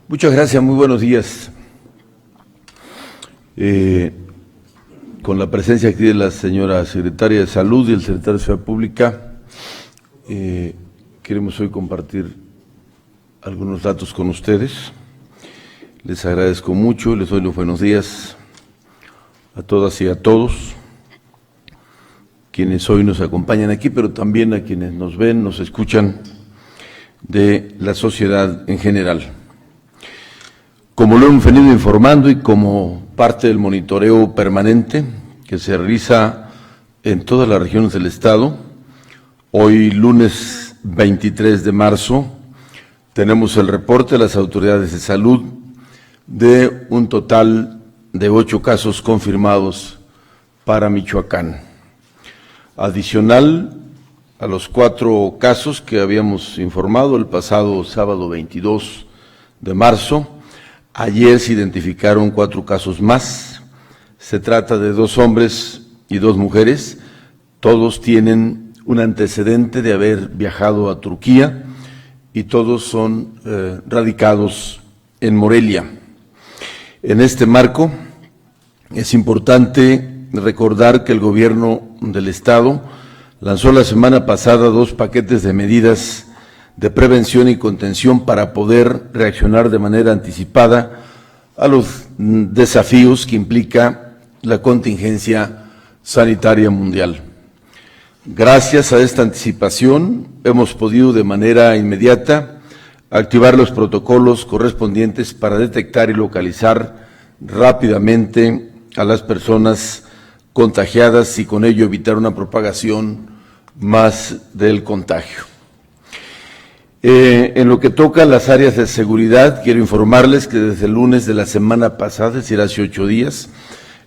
Muchas gracias, muy buenos días. Con la presencia aquí de la señora secretaria de Salud y el secretario de Seguridad Pública, queremos hoy compartir algunos datos con ustedes. Les agradezco mucho, les doy los buenos días a todas y a todos quienes hoy nos acompañan aquí, pero también a quienes nos ven, nos escuchan de la sociedad en general. Como lo hemos venido informando y como parte del monitoreo permanente que se realiza en todas las regiones del Estado, hoy lunes 23 de marzo tenemos el reporte de las autoridades de salud de un total de 8 casos confirmados para Michoacán. Adicional a los 4 casos que habíamos informado el pasado sábado 22 de marzo, ayer se identificaron 4 casos más. Se trata de 2 hombres y 2 mujeres. Todos tienen un antecedente de haber viajado a Turquía y todos son radicados en Morelia. En este marco es importante recordar que el gobierno del Estado lanzó la semana pasada 2 paquetes de medidas de prevención y contención para poder reaccionar de manera anticipada a los desafíos que implica la contingencia sanitaria mundial. Gracias a esta anticipación hemos podido de manera inmediata activar los protocolos correspondientes para detectar y localizar rápidamente a las personas contagiadas y con ello evitar una propagación más del contagio. En lo que toca a las áreas de seguridad, quiero informarles que desde el lunes de la semana pasada, es decir, hace 8 días,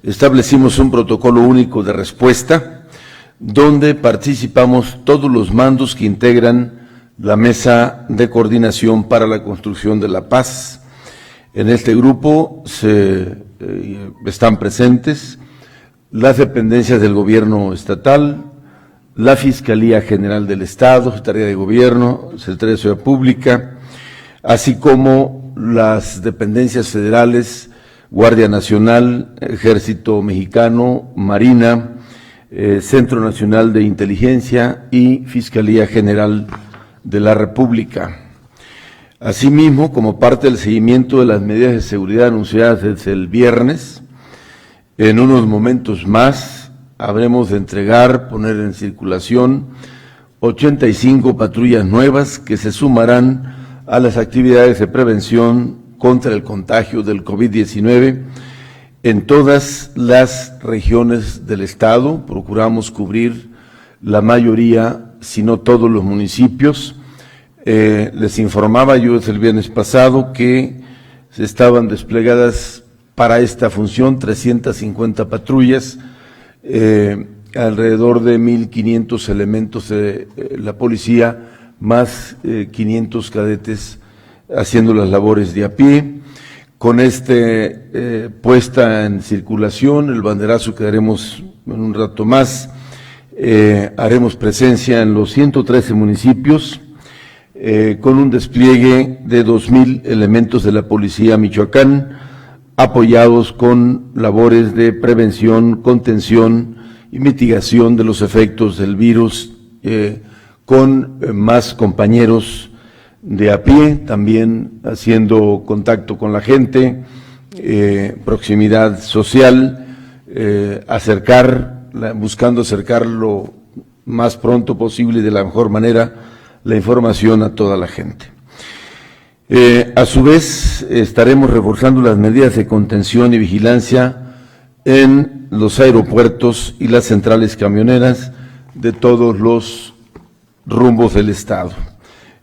establecimos un protocolo único de respuesta, donde participamos todos los mandos que integran la Mesa de Coordinación para la Construcción de la Paz. En este grupo están presentes las dependencias del gobierno estatal, la Fiscalía General del Estado, Secretaría de Gobierno, Secretaría de Seguridad Pública, así como las dependencias federales, Guardia Nacional, Ejército Mexicano, Marina, Centro Nacional de Inteligencia y Fiscalía General de la República. Asimismo, como parte del seguimiento de las medidas de seguridad anunciadas desde el viernes, en unos momentos más habremos de poner en circulación 85 patrullas nuevas que se sumarán a las actividades de prevención contra el contagio del COVID-19 en todas las regiones del Estado. Procuramos cubrir la mayoría, si no todos los municipios. Les informaba yo desde el viernes pasado que se estaban desplegadas para esta función 350 patrullas, alrededor de 1,500 elementos de la policía, más 500 cadetes haciendo las labores de a pie. Con puesta en circulación, el banderazo que daremos en un rato más, haremos presencia en los 113 municipios, con un despliegue de 2,000 elementos de la Policía Michoacán, apoyados con labores de prevención, contención y mitigación de los efectos del virus, con más compañeros de a pie, también haciendo contacto con la gente, proximidad social, buscando acercar lo más pronto posible y de la mejor manera la información a toda la gente. A su vez, estaremos reforzando las medidas de contención y vigilancia en los aeropuertos y las centrales camioneras de todos los rumbos del Estado.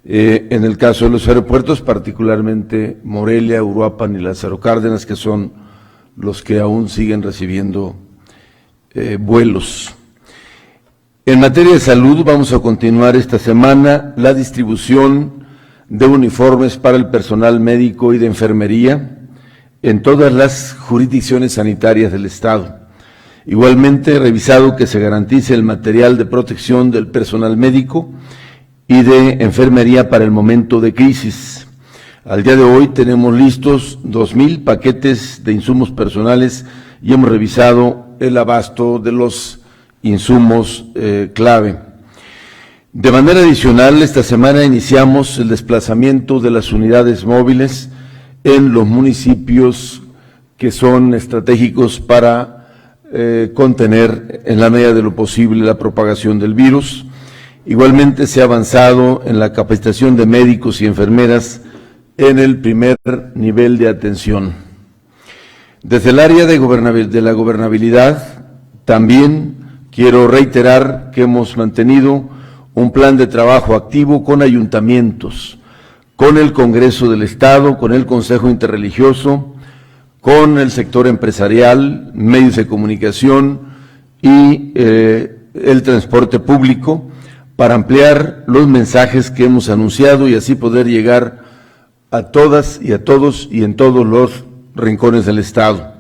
en el caso de los aeropuertos, particularmente Morelia, Uruapan y Lázaro Cárdenas, que son los que aún siguen recibiendo vuelos. En materia de salud, vamos a continuar esta semana la distribución de uniformes para el personal médico y de enfermería en todas las jurisdicciones sanitarias del Estado. Igualmente, he revisado que se garantice el material de protección del personal médico y de enfermería para el momento de crisis. Al día de hoy tenemos listos 2,000 paquetes de insumos personales y hemos revisado el abasto de los insumos clave. De manera adicional, esta semana iniciamos el desplazamiento de las unidades móviles en los municipios que son estratégicos para contener en la medida de lo posible la propagación del virus. Igualmente se ha avanzado en la capacitación de médicos y enfermeras en el primer nivel de atención. Desde el área de la gobernabilidad, también quiero reiterar que hemos mantenido un plan de trabajo activo con ayuntamientos, con el Congreso del Estado, con el Consejo Interreligioso, con el sector empresarial, medios de comunicación y el transporte público, para ampliar los mensajes que hemos anunciado y así poder llegar a todas y a todos y en todos los rincones del Estado.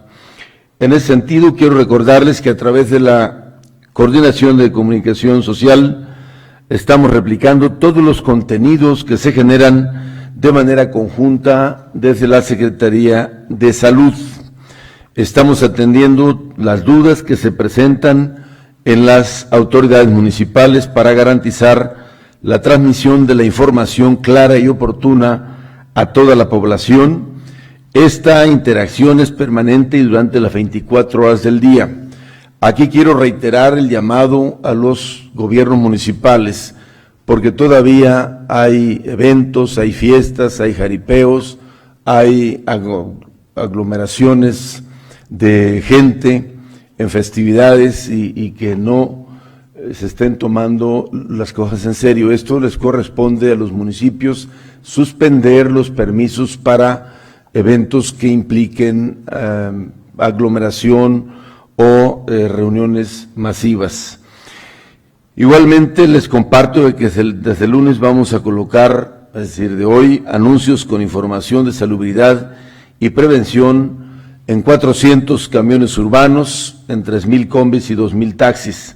En ese sentido, quiero recordarles que a través de la Coordinación de Comunicación Social estamos replicando todos los contenidos que se generan de manera conjunta desde la Secretaría de Salud. Estamos atendiendo las dudas que se presentan en las autoridades municipales para garantizar la transmisión de la información clara y oportuna a toda la población. Esta interacción es permanente y durante las 24 horas del día. Aquí quiero reiterar el llamado a los gobiernos municipales, porque todavía hay eventos, hay fiestas, hay jaripeos, hay aglomeraciones de gente en festividades y que no se estén tomando las cosas en serio. Esto les corresponde a los municipios suspender los permisos para eventos que impliquen aglomeración o reuniones masivas. Igualmente les comparto de que desde el lunes vamos a colocar, es decir, de hoy, anuncios con información de salubridad y prevención en 400 camiones urbanos, en 3,000 combis y 2,000 taxis.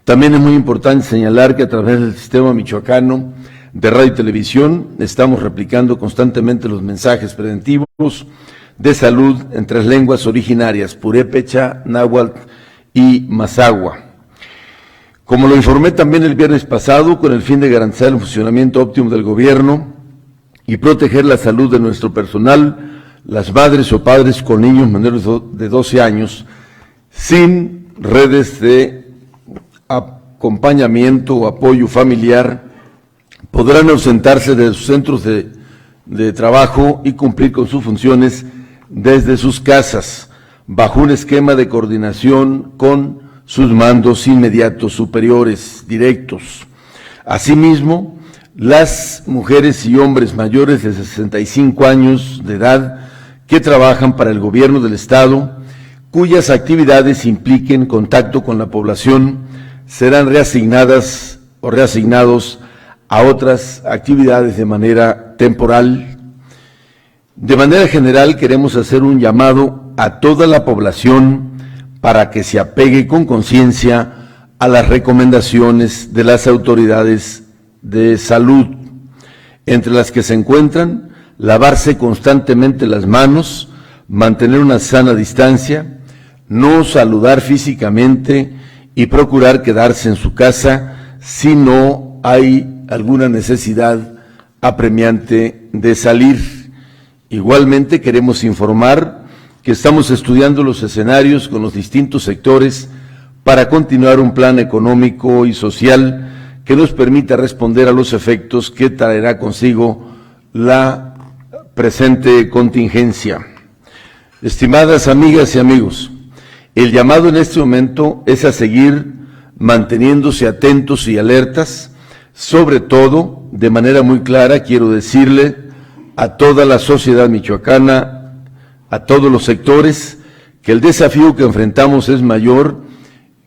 También es muy importante señalar que a través del Sistema Michoacano de Radio y Televisión estamos replicando constantemente los mensajes preventivos de salud en 3 lenguas originarias, purépecha, náhuatl y mazahua. Como lo informé también el viernes pasado, con el fin de garantizar el funcionamiento óptimo del gobierno y proteger la salud de nuestro personal, las madres o padres con niños menores de 12 años, sin redes de acompañamiento o apoyo familiar, podrán ausentarse de sus centros de trabajo y cumplir con sus funciones desde sus casas, bajo un esquema de coordinación con sus mandos inmediatos superiores directos. Asimismo, las mujeres y hombres mayores de 65 años de edad que trabajan para el gobierno del Estado, cuyas actividades impliquen contacto con la población, serán reasignadas o reasignados a otras actividades de manera temporal. De manera general, queremos hacer un llamado a toda la población para que se apegue con conciencia a las recomendaciones de las autoridades de salud, entre las que se encuentran lavarse constantemente las manos, mantener una sana distancia, no saludar físicamente y procurar quedarse en su casa si no hay alguna necesidad apremiante de salir. Igualmente queremos informar que estamos estudiando los escenarios con los distintos sectores para continuar un plan económico y social que nos permita responder a los efectos que traerá consigo la presente contingencia. Estimadas amigas y amigos, el llamado en este momento es a seguir manteniéndose atentos y alertas, sobre todo de manera muy clara quiero decirle a toda la sociedad michoacana, a todos los sectores, que el desafío que enfrentamos es mayor,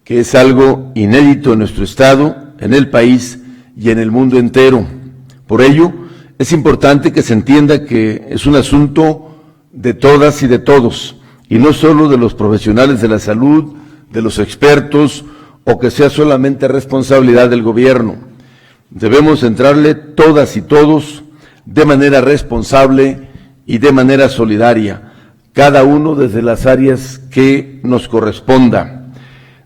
que es algo inédito en nuestro estado, en el país y en el mundo entero. Por ello, es importante que se entienda que es un asunto de todas y de todos, y no solo de los profesionales de la salud, de los expertos, o que sea solamente responsabilidad del gobierno. Debemos entrarle todas y todos de manera responsable y de manera solidaria, cada uno desde las áreas que nos corresponda.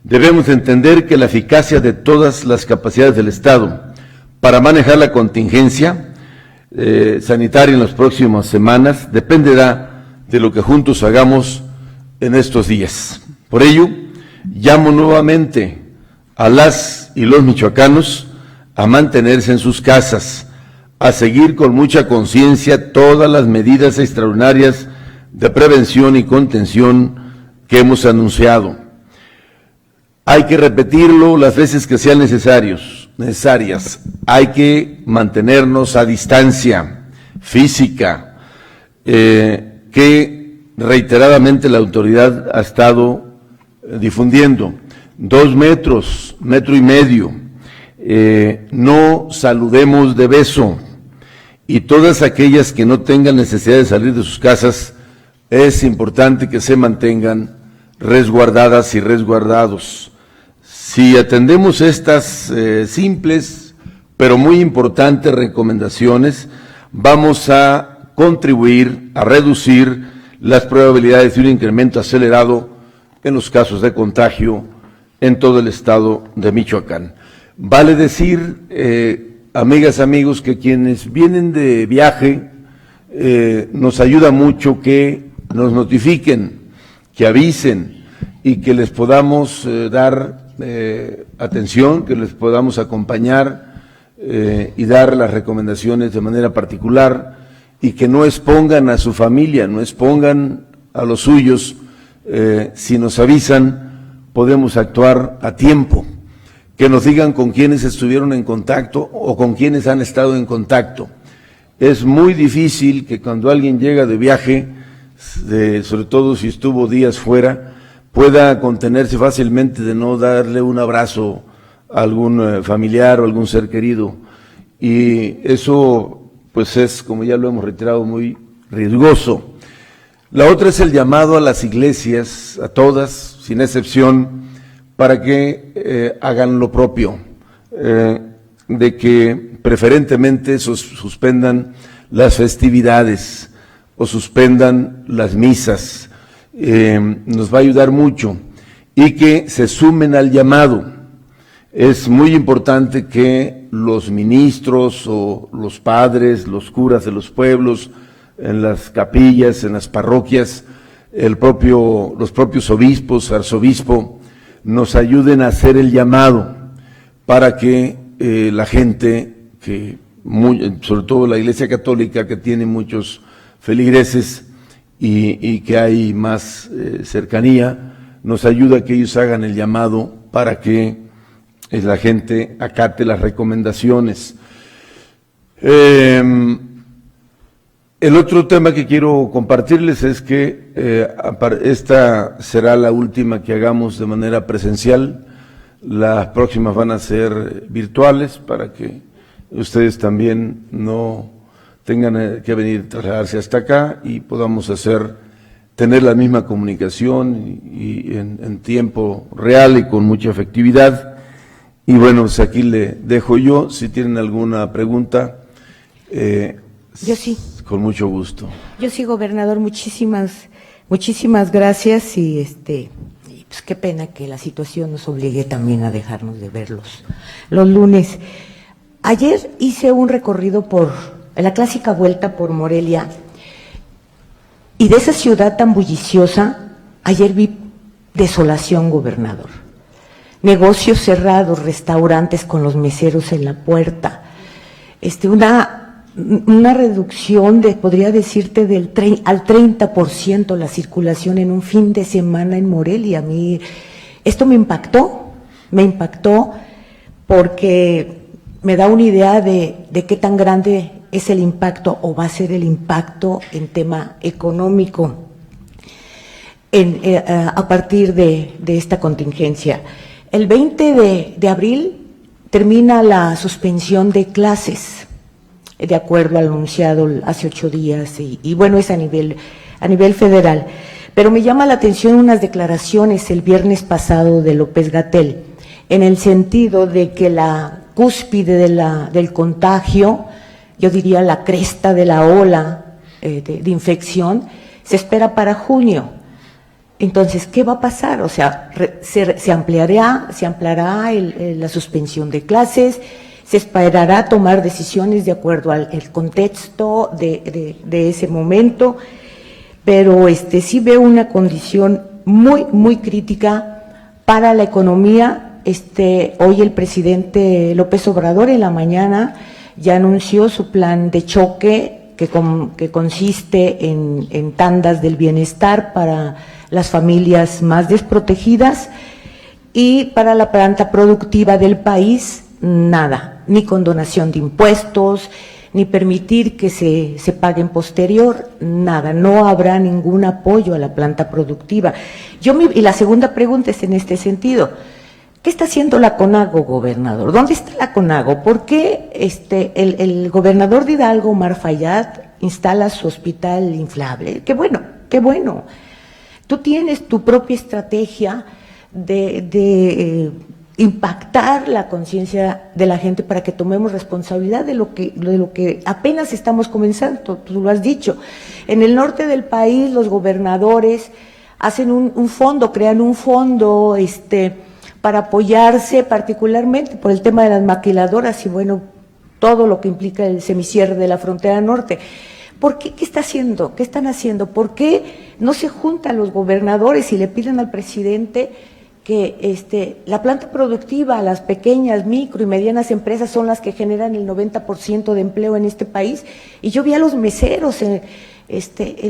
Debemos entender que la eficacia de todas las capacidades del Estado para manejar la contingencia sanitaria en las próximas semanas dependerá de lo que juntos hagamos en estos días. Por ello, llamo nuevamente a las y los michoacanos a mantenerse en sus casas, a seguir con mucha conciencia todas las medidas extraordinarias de prevención y contención que hemos anunciado. Hay que repetirlo las veces que sean necesarias. Hay que mantenernos a distancia física, que reiteradamente la autoridad ha estado difundiendo. 2 metros, 1,5 metros, no saludemos de beso, y todas aquellas que no tengan necesidad de salir de sus casas, es importante que se mantengan resguardadas y resguardados. Si atendemos estas simples pero muy importantes recomendaciones, vamos a contribuir a reducir las probabilidades de un incremento acelerado en los casos de contagio en todo el estado de Michoacán. Vale decir, amigas, amigos, que quienes vienen de viaje, nos ayuda mucho que nos notifiquen, que avisen y que les podamos dar atención, que les podamos acompañar y dar las recomendaciones de manera particular, y que no expongan a su familia, no expongan a los suyos. Si nos avisan, podemos actuar a tiempo. Que nos digan con quiénes estuvieron en contacto o con quiénes han estado en contacto. Es muy difícil que cuando alguien llega de viaje, sobre todo si estuvo días fuera, pueda contenerse fácilmente de no darle un abrazo a algún familiar o algún ser querido. Y eso, pues es, como ya lo hemos reiterado, muy riesgoso. La otra es el llamado a las iglesias, a todas, sin excepción, para que hagan lo propio, de que preferentemente suspendan las festividades o suspendan las misas. Nos va a ayudar mucho, y que se sumen al llamado. Es muy importante que los ministros o los padres, los curas de los pueblos, en las capillas, en las parroquias, los propios obispos, arzobispo, nos ayuden a hacer el llamado para que la gente, sobre todo la Iglesia Católica, que tiene muchos feligreses y que hay más cercanía, nos ayuda a que ellos hagan el llamado para que la gente acate las recomendaciones. El otro tema que quiero compartirles es que esta será la última que hagamos de manera presencial. Las próximas van a ser virtuales para que ustedes también no tengan que venir, trasladarse hasta acá, y podamos tener la misma comunicación y en tiempo real y con mucha efectividad. Y bueno, pues aquí le dejo yo, si tienen alguna pregunta. Yo sí. Con mucho gusto. Yo sí, gobernador, muchísimas gracias, y pues qué pena que la situación nos obligue también a dejarnos de verlos los lunes. Ayer hice un recorrido por la clásica vuelta por Morelia, y de esa ciudad tan bulliciosa, ayer vi desolación, gobernador. Negocios cerrados, restaurantes con los meseros en la puerta, una reducción podría decirte, al 30% la circulación en un fin de semana en Morelia. A mí esto me impactó porque me da una idea de qué tan grande es el impacto o va a ser el impacto en tema económico a partir de esta contingencia. El 20 de abril termina la suspensión de clases, de acuerdo al anunciado hace 8 días, y bueno, es a nivel federal. Pero me llama la atención unas declaraciones el viernes pasado de López-Gatell, en el sentido de que la cúspide del contagio, yo diría la cresta de la ola de infección, se espera para junio. Entonces, ¿qué va a pasar? O sea, se ampliará la suspensión de clases, se esperará tomar decisiones de acuerdo al contexto de ese momento, pero sí veo una condición muy, muy crítica para la economía. Hoy el presidente López Obrador en la mañana ya anunció su plan de choque que consiste en tandas del bienestar para las familias más desprotegidas, y para la planta productiva del país nada, ni condonación de impuestos, ni permitir que se paguen posterior, nada, no habrá ningún apoyo a la planta productiva. Y la segunda pregunta es en este sentido: ¿qué está haciendo la CONAGO, gobernador? ¿Dónde está la CONAGO? ¿Por qué el gobernador de Hidalgo, Omar Fayad, instala su hospital inflable? ¡Qué bueno, qué bueno! Tú tienes tu propia estrategia de impactar la conciencia de la gente para que tomemos responsabilidad de lo que apenas estamos comenzando. Tú lo has dicho. En el norte del país los gobernadores hacen un fondo, crean un fondo para apoyarse particularmente por el tema de las maquiladoras y bueno, todo lo que implica el semicierre de la frontera norte. ¿Por qué? ¿Qué está haciendo? ¿Qué están haciendo? ¿Por qué no se juntan los gobernadores y le piden al presidente que la planta productiva, las pequeñas, micro y medianas empresas son las que generan el 90% de empleo en este país? Y yo vi a los meseros en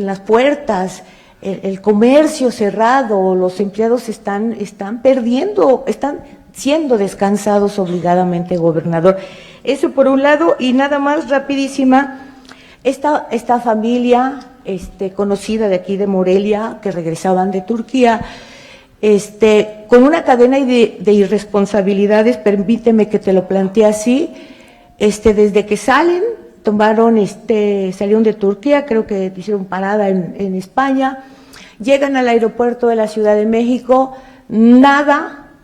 las puertas, el comercio cerrado, los empleados están perdiendo, están siendo descansados obligadamente, gobernador. Eso por un lado, y nada más rapidísima. Esta familia conocida de aquí de Morelia, que regresaban de Turquía, con una cadena de irresponsabilidades, permíteme que te lo plantee así, desde que salieron de Turquía, creo que hicieron parada en España, llegan al aeropuerto de la Ciudad de México,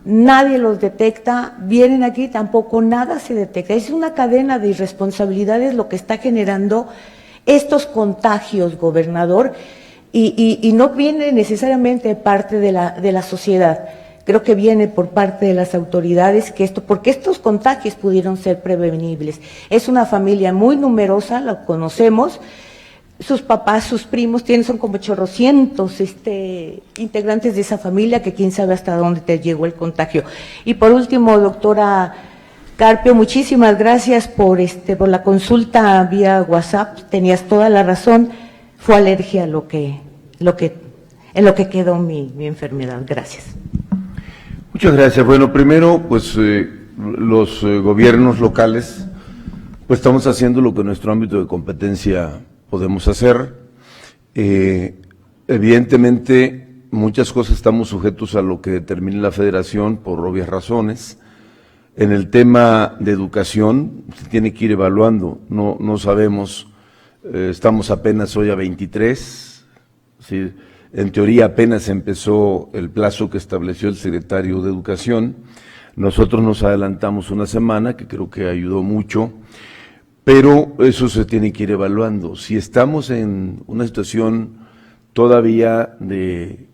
nadie los detecta, vienen aquí, tampoco nada se detecta. Es una cadena de irresponsabilidades lo que está generando estos contagios, gobernador, y no viene necesariamente de parte de la sociedad. Creo que viene por parte de las autoridades porque estos contagios pudieron ser prevenibles. Es una familia muy numerosa, la conocemos. Sus papás, sus primos, son como 800 integrantes de esa familia, que quién sabe hasta dónde te llegó el contagio. Y por último, doctora Carpio, muchísimas gracias por la consulta vía WhatsApp. Tenías toda la razón, fue alergia en lo que quedó mi enfermedad. Gracias. Muchas gracias. Bueno, primero, pues los gobiernos locales, pues estamos haciendo lo que en nuestro ámbito de competencia podemos hacer. Evidentemente, muchas cosas estamos sujetos a lo que determine la Federación por obvias razones. En el tema de educación, se tiene que ir evaluando, no sabemos, estamos apenas hoy a 23, ¿sí? En teoría apenas empezó el plazo que estableció el secretario de Educación. Nosotros nos adelantamos una semana, que creo que ayudó mucho, pero eso se tiene que ir evaluando. Si estamos en una situación todavía de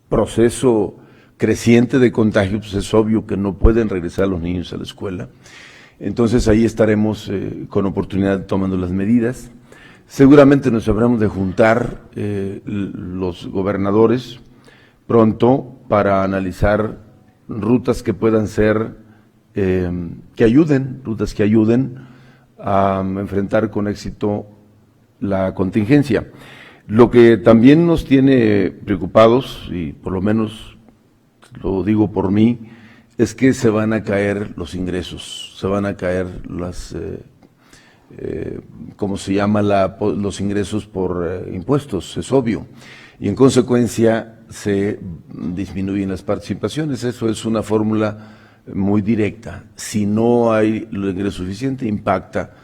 proceso creciente de contagio, pues es obvio que no pueden regresar los niños a la escuela. Entonces ahí estaremos con oportunidad tomando las medidas. Seguramente nos habremos de juntar los gobernadores pronto para analizar rutas que puedan ser, rutas que ayuden a enfrentar con éxito la contingencia. Lo que también nos tiene preocupados, y por lo menos lo digo por mí, es que se van a caer los ingresos, se van a caer las, ¿cómo se llama? Los ingresos por impuestos, es obvio. Y en consecuencia se disminuyen las participaciones. Eso es una fórmula muy directa. Si no hay el ingreso suficiente, impacta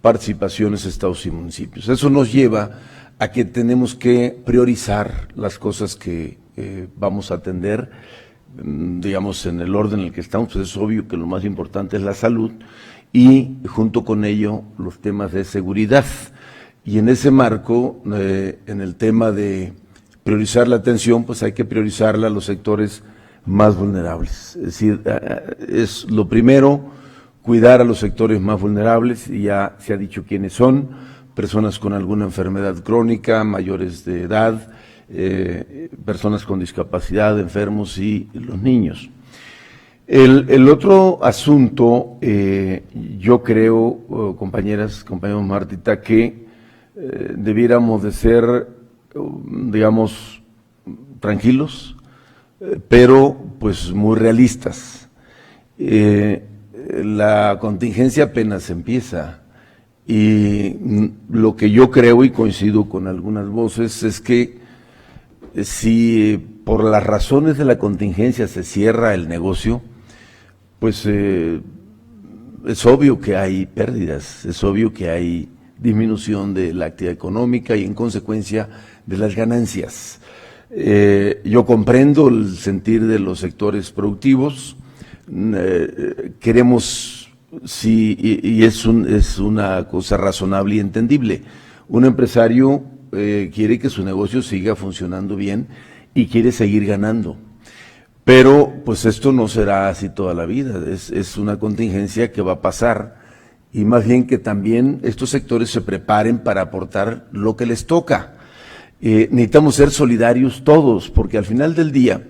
participaciones, estados y municipios. Eso nos lleva a que tenemos que priorizar las cosas que vamos a atender, digamos, en el orden en el que estamos. Pues es obvio que lo más importante es la salud y junto con ello los temas de seguridad. Y en ese marco, en el tema de priorizar la atención, pues hay que priorizarla a los sectores más vulnerables. Es decir, es lo primero, cuidar a los sectores más vulnerables, y ya se ha dicho quiénes son: personas con alguna enfermedad crónica, mayores de edad, personas con discapacidad, enfermos y los niños. El otro asunto, yo creo, compañeros Martita, que debiéramos de ser, digamos, tranquilos, pero pues muy realistas. La contingencia apenas empieza y lo que yo creo, y coincido con algunas voces, es que si por las razones de la contingencia se cierra el negocio, pues es obvio que hay pérdidas, es obvio que hay disminución de la actividad económica y en consecuencia de las ganancias. Yo comprendo el sentir de los sectores productivos, queremos, sí, y es una cosa razonable y entendible. Un empresario quiere que su negocio siga funcionando bien y quiere seguir ganando. Pero pues esto no será así toda la vida, es una contingencia que va a pasar, y más bien que también estos sectores se preparen para aportar lo que les toca. Necesitamos ser solidarios todos, porque al final del día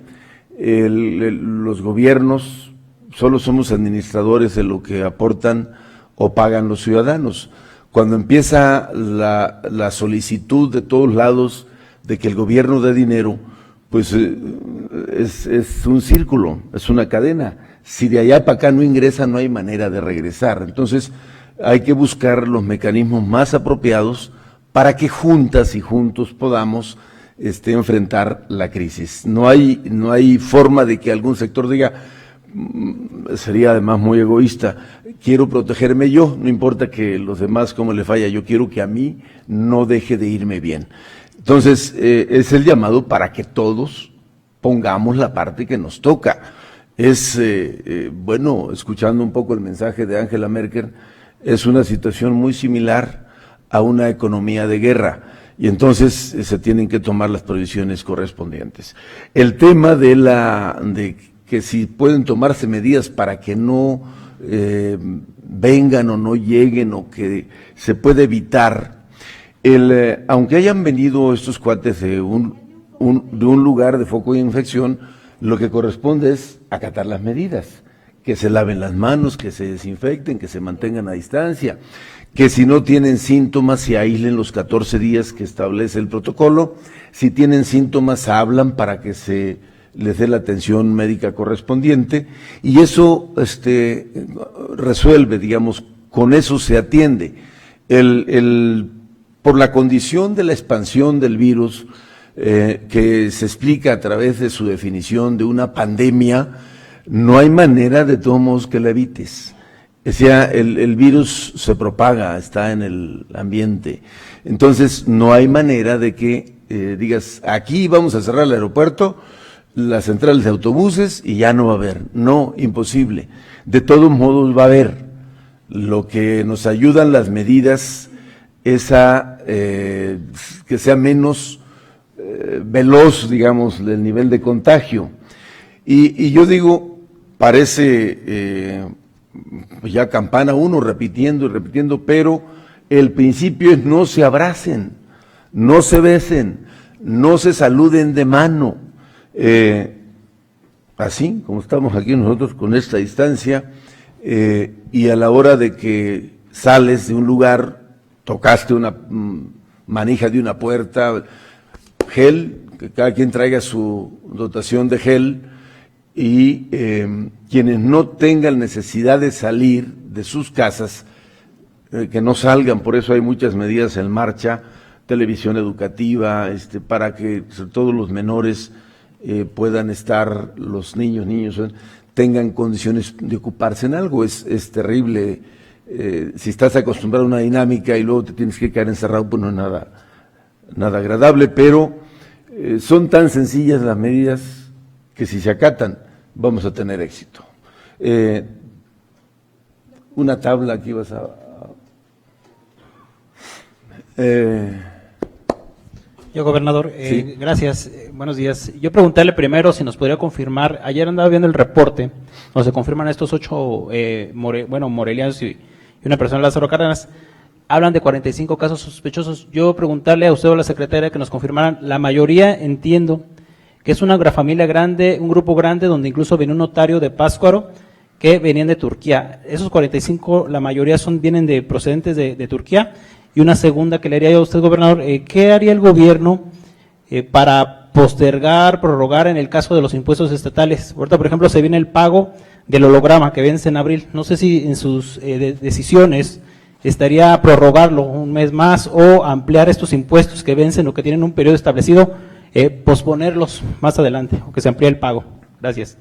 los gobiernos solo somos administradores de lo que aportan o pagan los ciudadanos. Cuando empieza la solicitud de todos lados de que el gobierno dé dinero, pues es un círculo, es una cadena. Si de allá para acá no ingresa, no hay manera de regresar. Entonces hay que buscar los mecanismos más apropiados para que juntas y juntos podamos enfrentar la crisis. No hay forma de que algún sector diga, sería además muy egoísta, quiero protegerme yo, no importa que los demás cómo le falla, yo quiero que a mí no deje de irme bien. Entonces, es el llamado para que todos pongamos la parte que nos toca. Bueno, escuchando un poco el mensaje de Angela Merkel, es una situación muy similar a una economía de guerra, y entonces se tienen que tomar las previsiones correspondientes. El tema de que si pueden tomarse medidas para que no vengan o no lleguen, o que se puede evitar, aunque hayan venido estos cuates de un lugar de foco de infección, lo que corresponde es acatar las medidas, que se laven las manos, que se desinfecten, que se mantengan a distancia, que si no tienen síntomas se aíslen los 14 días que establece el protocolo. Si tienen síntomas, hablan para que se les dé la atención médica correspondiente, y eso resuelve, digamos, con eso se atiende. Por la condición de la expansión del virus, que se explica a través de su definición de una pandemia, no hay manera de todos modos que la evites. O sea, el virus se propaga, está en el ambiente. Entonces, no hay manera de que digas, aquí vamos a cerrar el aeropuerto, las centrales de autobuses, y ya no va a haber. No, imposible. De todos modos va a haber. Lo que nos ayudan las medidas es a que sea menos veloz, digamos, el nivel de contagio. Y yo digo, parece ya campana uno repitiendo y repitiendo, pero el principio es: no se abracen, no se besen, no se saluden de mano. Así como estamos aquí nosotros con esta distancia, y a la hora de que sales de un lugar, tocaste una manija de una puerta, gel, que cada quien traiga su dotación de gel, y quienes no tengan necesidad de salir de sus casas, que no salgan. Por eso hay muchas medidas en marcha, televisión educativa, para que sobre todo los menores puedan estar, los niños tengan condiciones de ocuparse en algo. Es terrible, si estás acostumbrado a una dinámica y luego te tienes que quedar encerrado, pues no es nada agradable, pero son tan sencillas las medidas que si se acatan vamos a tener éxito. Una tabla aquí vas a... Yo, gobernador, sí. Gracias, buenos días. Yo preguntarle primero si nos podría confirmar, ayer andaba viendo el reporte, donde se confirman estos 8 morelianos y una persona de Lázaro Cárdenas, hablan de 45 casos sospechosos. Yo preguntarle a usted o a la secretaria que nos confirmaran, la mayoría entiendo que es una familia grande, un grupo grande, donde incluso venía un notario de Pátzcuaro que venían de Turquía. Esos 45, la mayoría vienen de procedentes de Turquía. Y una segunda que le haría yo a usted, gobernador, ¿qué haría el gobierno para postergar, prorrogar en el caso de los impuestos estatales? Ahorita, por ejemplo, se viene el pago del holograma que vence en abril. No sé si en sus decisiones estaría prorrogarlo un mes más o ampliar estos impuestos que vencen o que tienen un periodo establecido, posponerlos más adelante o que se amplíe el pago. Gracias.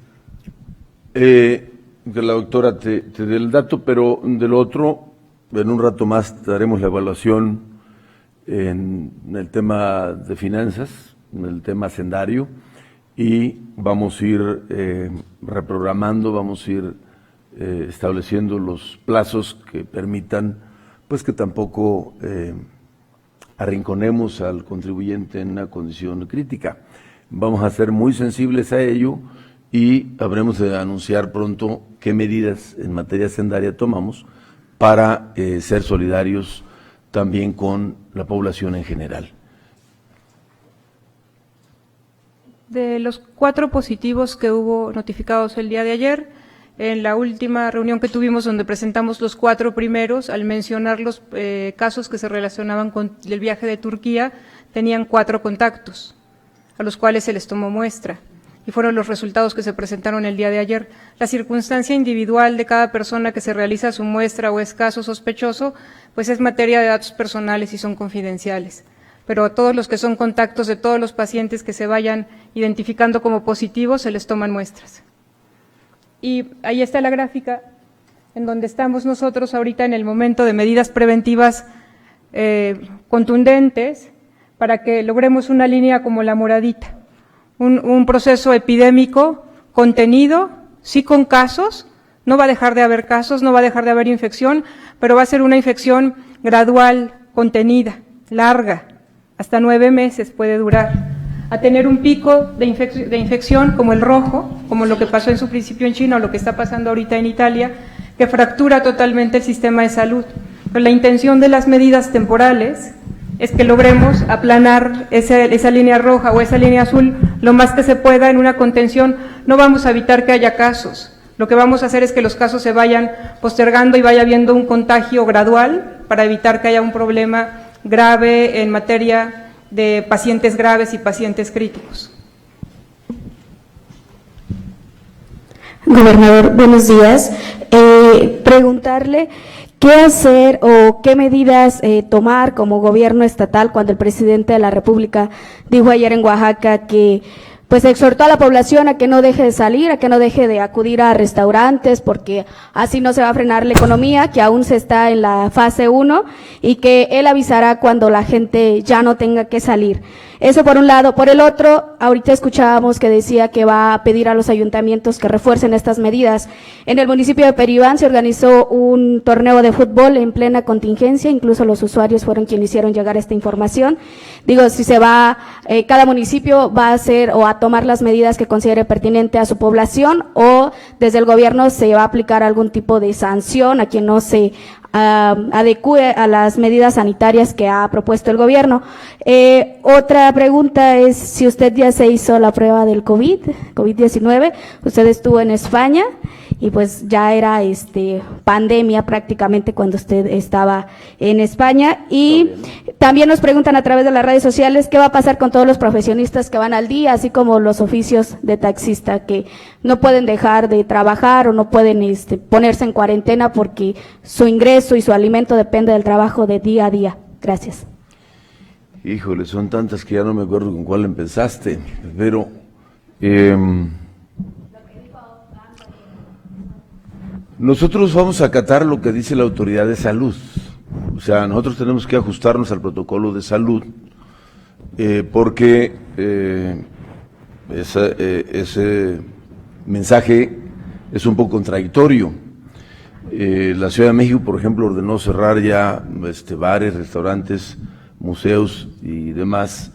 Que la doctora te dé el dato, pero del otro... En un rato más daremos la evaluación en el tema de finanzas, en el tema hacendario, y vamos a ir reprogramando, vamos a ir estableciendo los plazos que permitan, pues que tampoco arrinconemos al contribuyente en una condición crítica. Vamos a ser muy sensibles a ello y habremos de anunciar pronto qué medidas en materia hacendaria tomamos para ser solidarios también con la población en general. De los 4 positivos que hubo notificados el día de ayer, en la última reunión que tuvimos donde presentamos los 4 primeros, al mencionar los casos que se relacionaban con el viaje de Turquía, tenían 4 contactos, a los cuales se les tomó muestra. Y fueron los resultados que se presentaron el día de ayer. La circunstancia individual de cada persona que se realiza su muestra o es caso sospechoso, pues es materia de datos personales y son confidenciales. Pero a todos los que son contactos de todos los pacientes que se vayan identificando como positivos, se les toman muestras. Y ahí está la gráfica en donde estamos nosotros ahorita en el momento de medidas preventivas contundentes para que logremos una línea como la moradita. Un proceso epidémico contenido, sí con casos, no va a dejar de haber casos, no va a dejar de haber infección, pero va a ser una infección gradual, contenida, larga, hasta 9 meses puede durar, a tener un pico de infección como el rojo, como lo que pasó en su principio en China o lo que está pasando ahorita en Italia, que fractura totalmente el sistema de salud. Pero la intención de las medidas temporales es que logremos aplanar esa línea roja o esa línea azul lo más que se pueda en una contención. No vamos a evitar que haya casos, lo que vamos a hacer es que los casos se vayan postergando y vaya habiendo un contagio gradual para evitar que haya un problema grave en materia de pacientes graves y pacientes críticos. Gobernador, buenos días. Preguntarle ¿qué hacer o qué medidas tomar como gobierno estatal cuando el presidente de la República dijo ayer en Oaxaca que pues exhortó a la población a que no deje de salir, a que no deje de acudir a restaurantes, porque así no se va a frenar la economía, que aún se está en la fase 1 y que él avisará cuando la gente ya no tenga que salir? Eso por un lado. Por el otro, ahorita escuchábamos que decía que va a pedir a los ayuntamientos que refuercen estas medidas. En el municipio de Peribán se organizó un torneo de fútbol en plena contingencia, incluso los usuarios fueron quienes hicieron llegar esta información. Digo, si se va, cada municipio va a hacer o a tomar las medidas que considere pertinente a su población, o desde el gobierno se va a aplicar algún tipo de sanción a quien no se adecue a las medidas sanitarias que ha propuesto el gobierno. Otra pregunta es si usted ya se hizo la prueba del COVID-19, usted estuvo en España y pues ya era pandemia prácticamente cuando usted estaba en España. Y también nos preguntan a través de las redes sociales qué va a pasar con todos los profesionistas que van al día, así como los oficios de taxista, que no pueden dejar de trabajar o no pueden ponerse en cuarentena porque su ingreso y su alimento depende del trabajo de día a día. Gracias. Híjole, son tantas que ya no me acuerdo con cuál empezaste, pero nosotros vamos a acatar lo que dice la autoridad de salud. O sea, nosotros tenemos que ajustarnos al protocolo de salud porque ese mensaje es un poco contradictorio. La Ciudad de México, por ejemplo, ordenó cerrar ya bares, restaurantes, museos y demás.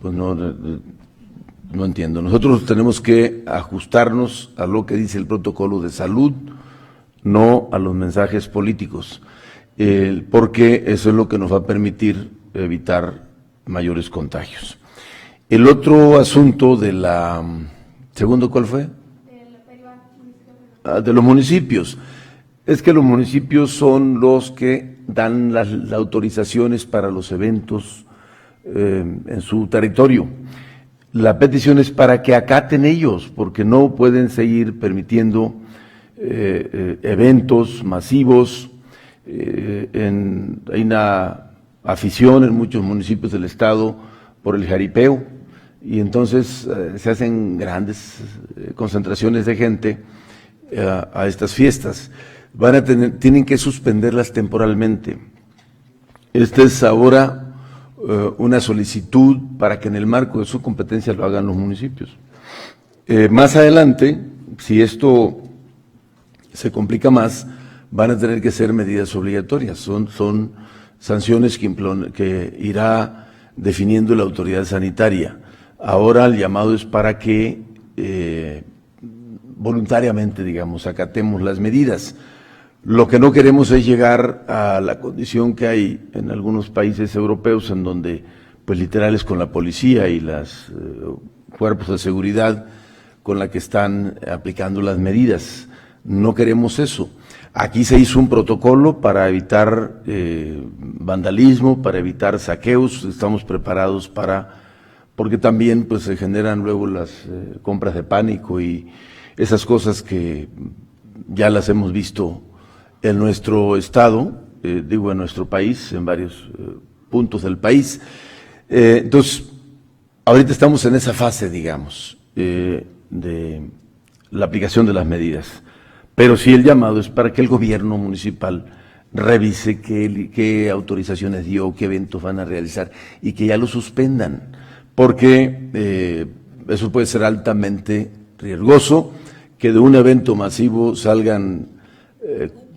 Pues no entiendo. Nosotros tenemos que ajustarnos a lo que dice el protocolo de salud, no a los mensajes políticos, porque eso es lo que nos va a permitir evitar mayores contagios. El otro asunto de la... ¿Segundo cuál fue? De los municipios. Es que los municipios son los que dan las autorizaciones para los eventos en su territorio. La petición es para que acaten ellos, porque no pueden seguir permitiendo eventos masivos. Hay una afición en muchos municipios del estado por el jaripeo, y entonces se hacen grandes concentraciones de gente a estas fiestas. Tienen que suspenderlas temporalmente. Esta es ahora una solicitud para que en el marco de su competencia lo hagan los municipios. Más adelante, si esto se complica más, van a tener que ser medidas obligatorias. Son sanciones que irá definiendo la autoridad sanitaria. Ahora el llamado es para que voluntariamente, digamos, acatemos las medidas. Lo que no queremos es llegar a la condición que hay en algunos países europeos, en donde, pues literal, es con la policía y los cuerpos de seguridad con la que están aplicando las medidas. No queremos eso. Aquí se hizo un protocolo para evitar vandalismo, para evitar saqueos. Estamos preparados porque también pues se generan luego las compras de pánico y esas cosas que ya las hemos visto en nuestro estado, en nuestro país, en varios puntos del país. Entonces, ahorita estamos en esa fase, digamos, de la aplicación de las medidas. Pero sí el llamado es para que el gobierno municipal revise qué autorizaciones dio, qué eventos van a realizar y que ya lo suspendan, porque eso puede ser altamente riesgoso, que de un evento masivo salgan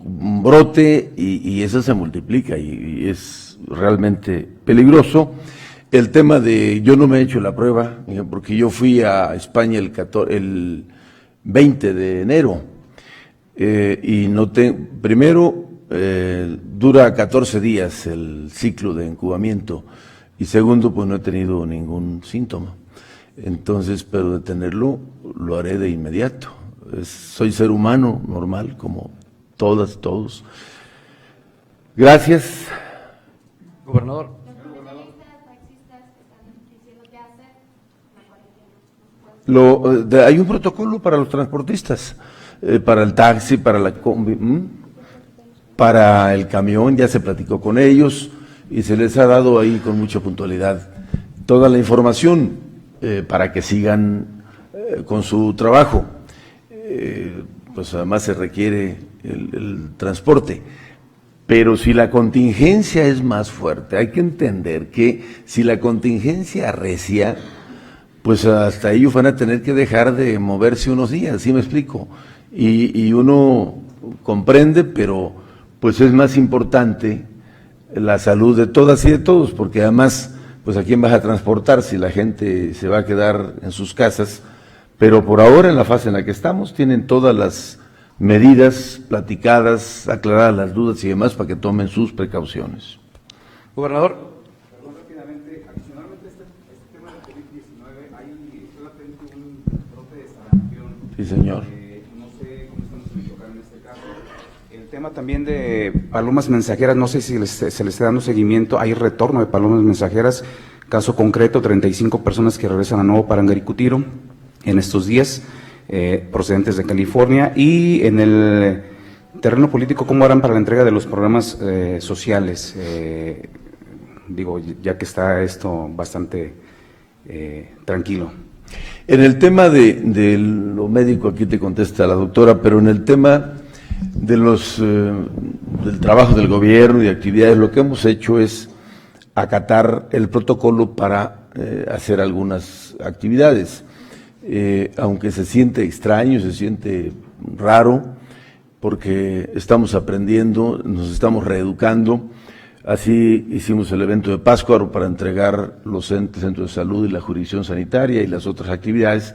un brote y eso se multiplica y es realmente peligroso. El tema de, yo no me he hecho la prueba, porque yo fui a España el 20 de enero y primero dura 14 días el ciclo de incubamiento y segundo, pues no he tenido ningún síntoma. Entonces, pero de tenerlo, lo haré de inmediato. Soy ser humano normal, como todas, todos. Gracias. Gobernador. Hay un protocolo para los transportistas, para el taxi, para la combi, para el camión, ya se platicó con ellos y se les ha dado ahí con mucha puntualidad toda la información para que sigan con su trabajo. Pues además se requiere el transporte. Pero si la contingencia es más fuerte, hay que entender que si la contingencia arrecia, pues hasta ellos van a tener que dejar de moverse unos días, ¿sí me explico? Y uno comprende, pero pues es más importante la salud de todas y de todos, porque además, pues a quién vas a transportar si la gente se va a quedar en sus casas. Pero por ahora, en la fase en la que estamos, tienen todas las medidas platicadas, aclaradas las dudas y demás para que tomen sus precauciones. Gobernador. Perdón, rápidamente, adicionalmente este tema de COVID-19, hay solamente un brote de sarampión. Sí, señor. No sé cómo están los tema también de palomas mensajeras, no sé si se le está dando seguimiento, hay retorno de palomas mensajeras, caso concreto, 35 personas que regresan a Nuevo Parangaricutiro en estos días, procedentes de California, y en el terreno político, ¿cómo harán para la entrega de los programas sociales? Digo, ya que está esto bastante tranquilo. En el tema de lo médico, aquí te contesta la doctora, pero en el tema de del trabajo del gobierno y actividades, lo que hemos hecho es acatar el protocolo para hacer algunas actividades. Aunque se siente extraño, se siente raro, porque estamos aprendiendo, nos estamos reeducando. Así hicimos el evento de Pátzcuaro para entregar los centros de salud y la jurisdicción sanitaria y las otras actividades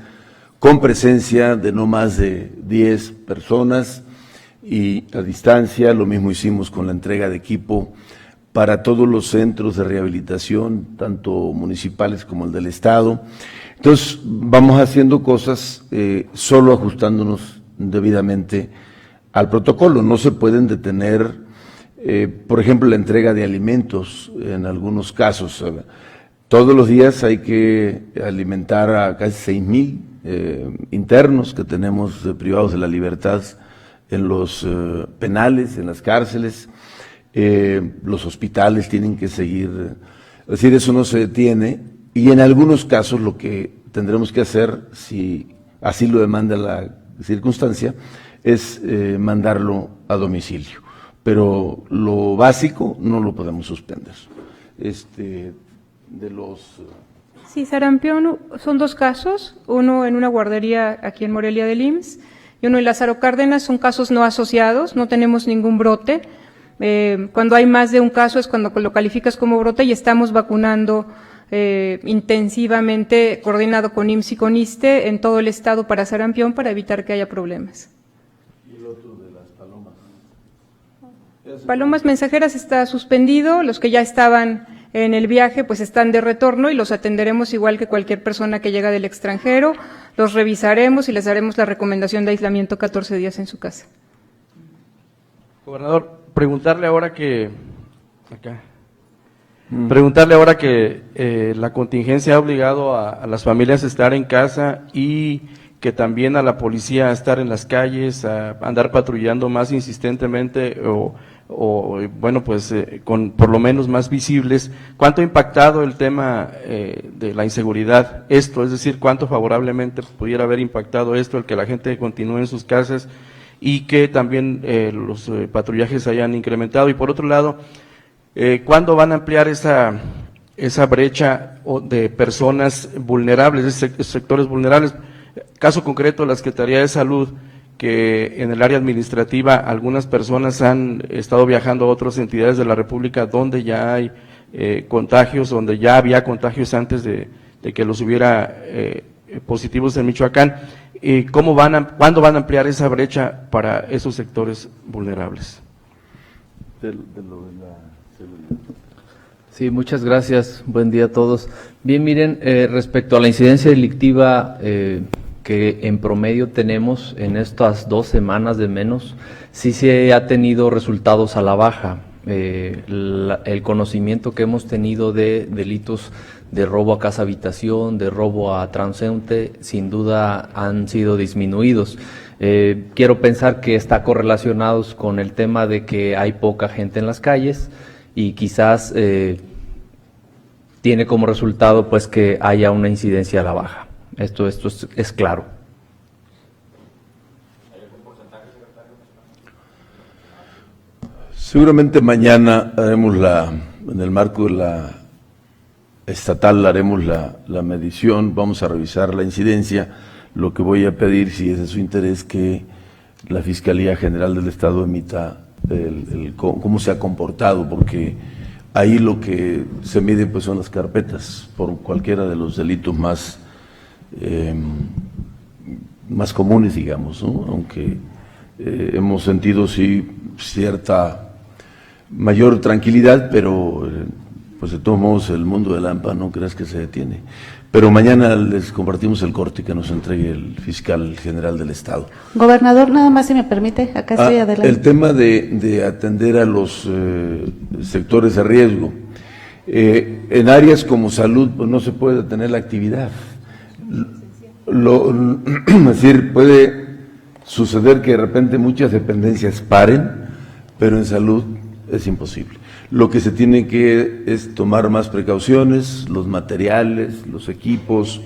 con presencia de no más de 10 personas y a distancia. Lo mismo hicimos con la entrega de equipo para todos los centros de rehabilitación, tanto municipales como el del Estado. Entonces, vamos haciendo cosas solo ajustándonos debidamente al protocolo. No se pueden detener, por ejemplo, la entrega de alimentos en algunos casos. Todos los días hay que alimentar a casi 6,000 internos que tenemos privados de la libertad en los penales, en las cárceles. Los hospitales tienen que seguir, es decir, eso no se detiene, y en algunos casos lo que tendremos que hacer, si así lo demanda la circunstancia, es mandarlo a domicilio. Pero lo básico no lo podemos suspender. Sí, sarampión son 2 casos, uno en una guardería aquí en Morelia del IMSS y uno en Lázaro Cárdenas. Son casos no asociados, no tenemos ningún brote. Cuando hay más de un caso es cuando lo calificas como brote, y estamos vacunando intensivamente, coordinado con IMSS y con ISSSTE en todo el estado para sarampión, para evitar que haya problemas. ¿Y el otro de las palomas? Palomas mensajeras está suspendido, los que ya estaban en el viaje pues están de retorno y los atenderemos igual que cualquier persona que llega del extranjero, los revisaremos y les haremos la recomendación de aislamiento 14 días en su casa. Gobernador, preguntarle ahora que la contingencia ha obligado a las familias a estar en casa y que también a la policía a estar en las calles, a andar patrullando más insistentemente o bueno, pues con por lo menos más visibles. ¿Cuánto ha impactado el tema de la inseguridad esto? Es decir, ¿cuánto favorablemente pudiera haber impactado esto, el que la gente continúe en sus casas y que también los patrullajes hayan incrementado? Y por otro lado, ¿cuándo van a ampliar esa brecha de personas vulnerables, de sectores vulnerables? Caso concreto, la Secretaría de Salud, que en el área administrativa algunas personas han estado viajando a otras entidades de la República donde ya hay contagios, donde ya había contagios antes de que los hubiera positivos en Michoacán. ¿Cuándo van a ampliar esa brecha para esos sectores vulnerables? Sí, muchas gracias. Buen día a todos. Bien, miren, respecto a la incidencia delictiva que en promedio tenemos en estas 2 semanas de menos, sí se ha tenido resultados a la baja. El conocimiento que hemos tenido de delitos de robo a casa habitación, de robo a transeúnte, sin duda han sido disminuidos. Quiero pensar que está correlacionados con el tema de que hay poca gente en las calles y quizás tiene como resultado pues que haya una incidencia a la baja. Esto es claro. Seguramente mañana haremos en el marco de la estatal haremos la medición, vamos a revisar la incidencia. Lo que voy a pedir, si es de su interés, que la Fiscalía General del Estado emita cómo se ha comportado, porque ahí lo que se mide pues son las carpetas por cualquiera de los delitos más comunes, digamos, ¿no? Aunque hemos sentido sí cierta mayor tranquilidad, pero pues de todos modos el mundo del AMPA no creas que se detiene. Pero mañana les compartimos el corte que nos entregue el fiscal general del Estado. Gobernador, nada más si me permite, acá estoy adelante. El tema de atender a los sectores de riesgo. En áreas como salud, pues no se puede detener la actividad. Es decir, puede suceder que de repente muchas dependencias paren, pero en salud es imposible. Lo que se tiene que es tomar más precauciones, los materiales, los equipos,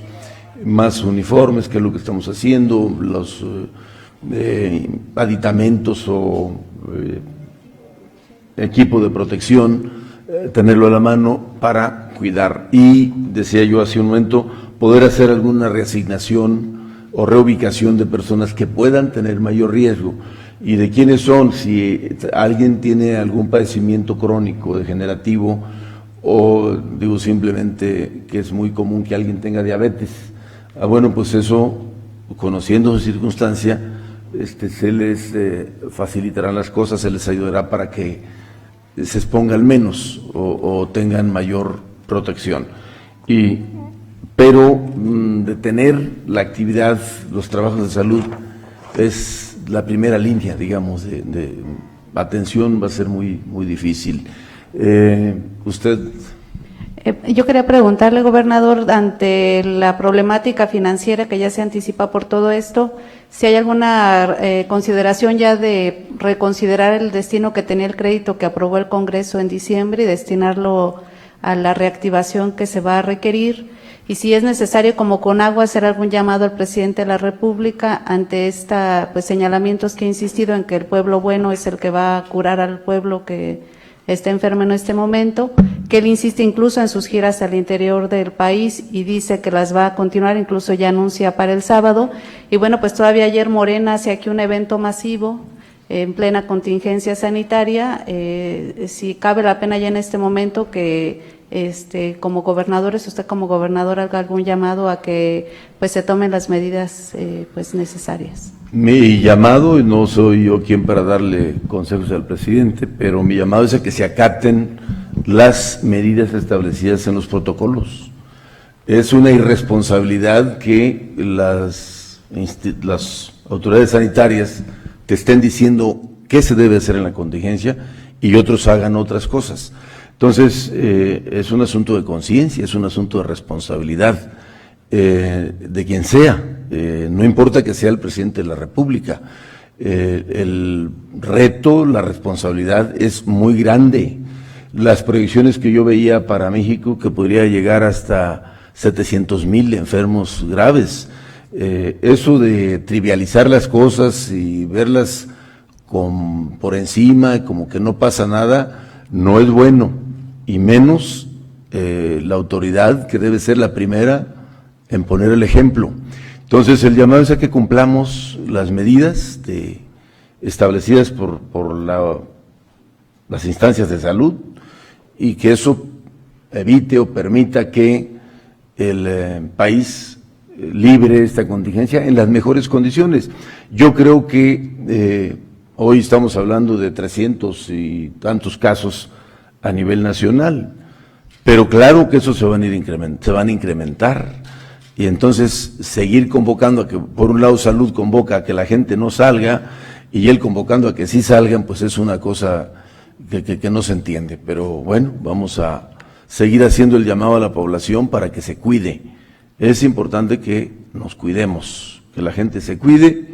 más uniformes, que es lo que estamos haciendo, los aditamentos o equipo de protección, tenerlo a la mano para cuidar. Y, decía yo hace un momento, poder hacer alguna reasignación o reubicación de personas que puedan tener mayor riesgo. ¿Y de quiénes son? Si alguien tiene algún padecimiento crónico, degenerativo, o digo simplemente que es muy común que alguien tenga diabetes. Bueno, pues eso, conociendo su circunstancia, se les facilitarán las cosas, se les ayudará para que se expongan menos o tengan mayor protección. Pero detener la actividad, los trabajos de salud, es la primera línea, digamos, de atención, va a ser muy, muy difícil. Usted... Yo quería preguntarle, gobernador, ante la problemática financiera que ya se anticipa por todo esto, si hay alguna consideración ya de reconsiderar el destino que tenía el crédito que aprobó el Congreso en diciembre y destinarlo a la reactivación que se va a requerir, y si es necesario, como CONAGUA, hacer algún llamado al presidente de la República ante señalamientos que ha insistido en que el pueblo bueno es el que va a curar al pueblo que está enfermo en este momento, que él insiste incluso en sus giras al interior del país y dice que las va a continuar, incluso ya anuncia para el sábado. Y bueno, pues todavía ayer Morena hace aquí un evento masivo en plena contingencia sanitaria. Si cabe la pena ya en este momento que como gobernadores, usted como gobernador haga algún llamado a que pues se tomen las medidas necesarias. Mi llamado, y no soy yo quien para darle consejos al presidente, pero mi llamado es a que se acaten las medidas establecidas en los protocolos. Es una irresponsabilidad que las autoridades sanitarias te estén diciendo qué se debe hacer en la contingencia y otros hagan otras cosas. Entonces, es un asunto de conciencia, es un asunto de responsabilidad de quien sea, no importa que sea el presidente de la República. El reto, la responsabilidad es muy grande. Las proyecciones que yo veía para México, que podría llegar hasta 700,000 enfermos graves, eso de trivializar las cosas y verlas por encima, como que no pasa nada, no es bueno, y menos la autoridad, que debe ser la primera en poner el ejemplo. Entonces, el llamado es a que cumplamos las medidas establecidas por las instancias de salud, y que eso evite o permita que el país libre esta contingencia en las mejores condiciones. Yo creo que hoy estamos hablando de 300 y tantos casos a nivel nacional, pero claro que eso se van a incrementar, y entonces seguir convocando a que, por un lado, salud convoca a que la gente no salga, y él convocando a que sí salgan, pues es una cosa que no se entiende. Pero bueno, vamos a seguir haciendo el llamado a la población para que se cuide. Es importante que nos cuidemos, que la gente se cuide,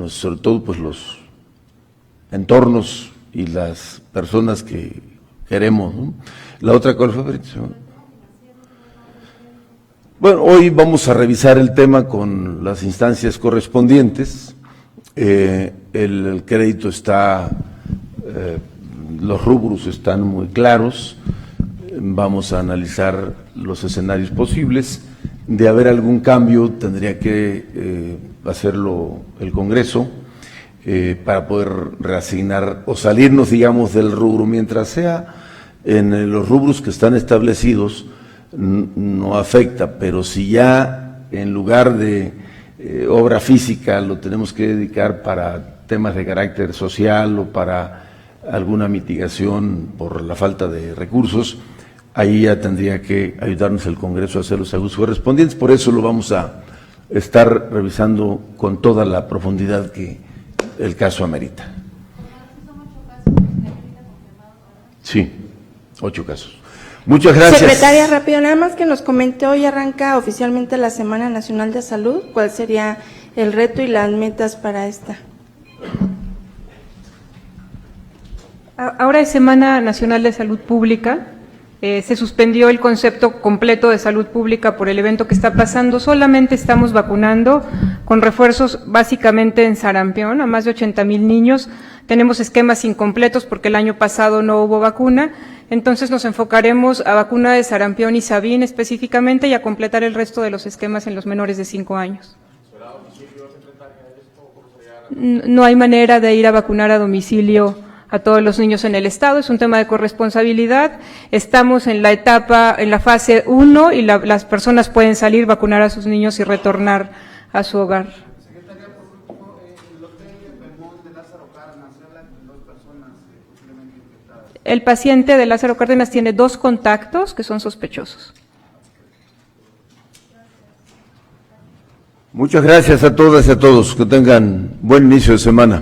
sobre todo pues los entornos y las personas que queremos, ¿no? La otra cosa, bueno, hoy vamos a revisar el tema con las instancias correspondientes. El crédito está, los rubros están muy claros. Vamos a analizar los escenarios posibles. De haber algún cambio, tendría que hacerlo el Congreso para poder reasignar o salirnos, digamos, del rubro. Mientras sea en los rubros que están establecidos, no afecta, pero si ya en lugar de obra física lo tenemos que dedicar para temas de carácter social o para alguna mitigación por la falta de recursos, ahí ya tendría que ayudarnos el Congreso a hacer los ajustes correspondientes. Por eso lo vamos a estar revisando con toda la profundidad que el caso amerita. Sí, 8 casos. Muchas gracias. Secretaria, rápido, nada más que nos comente, hoy arranca oficialmente la Semana Nacional de Salud. ¿Cuál sería el reto y las metas para esta? Ahora es Semana Nacional de Salud Pública. Se suspendió el concepto completo de salud pública por el evento que está pasando. Solamente estamos vacunando con refuerzos básicamente en sarampión a más de 80,000 niños. Tenemos esquemas incompletos porque el año pasado no hubo vacuna. Entonces nos enfocaremos a vacuna de sarampión y sabín específicamente y a completar el resto de los esquemas en los menores de 5 años. No hay manera de ir a vacunar a domicilio a todos los niños en el estado, es un tema de corresponsabilidad. Estamos en la etapa, en la fase 1 y las personas pueden salir, vacunar a sus niños y retornar a su hogar. El paciente de Lázaro Cárdenas tiene 2 contactos que son sospechosos. Muchas gracias a todas y a todos. Que tengan buen inicio de semana.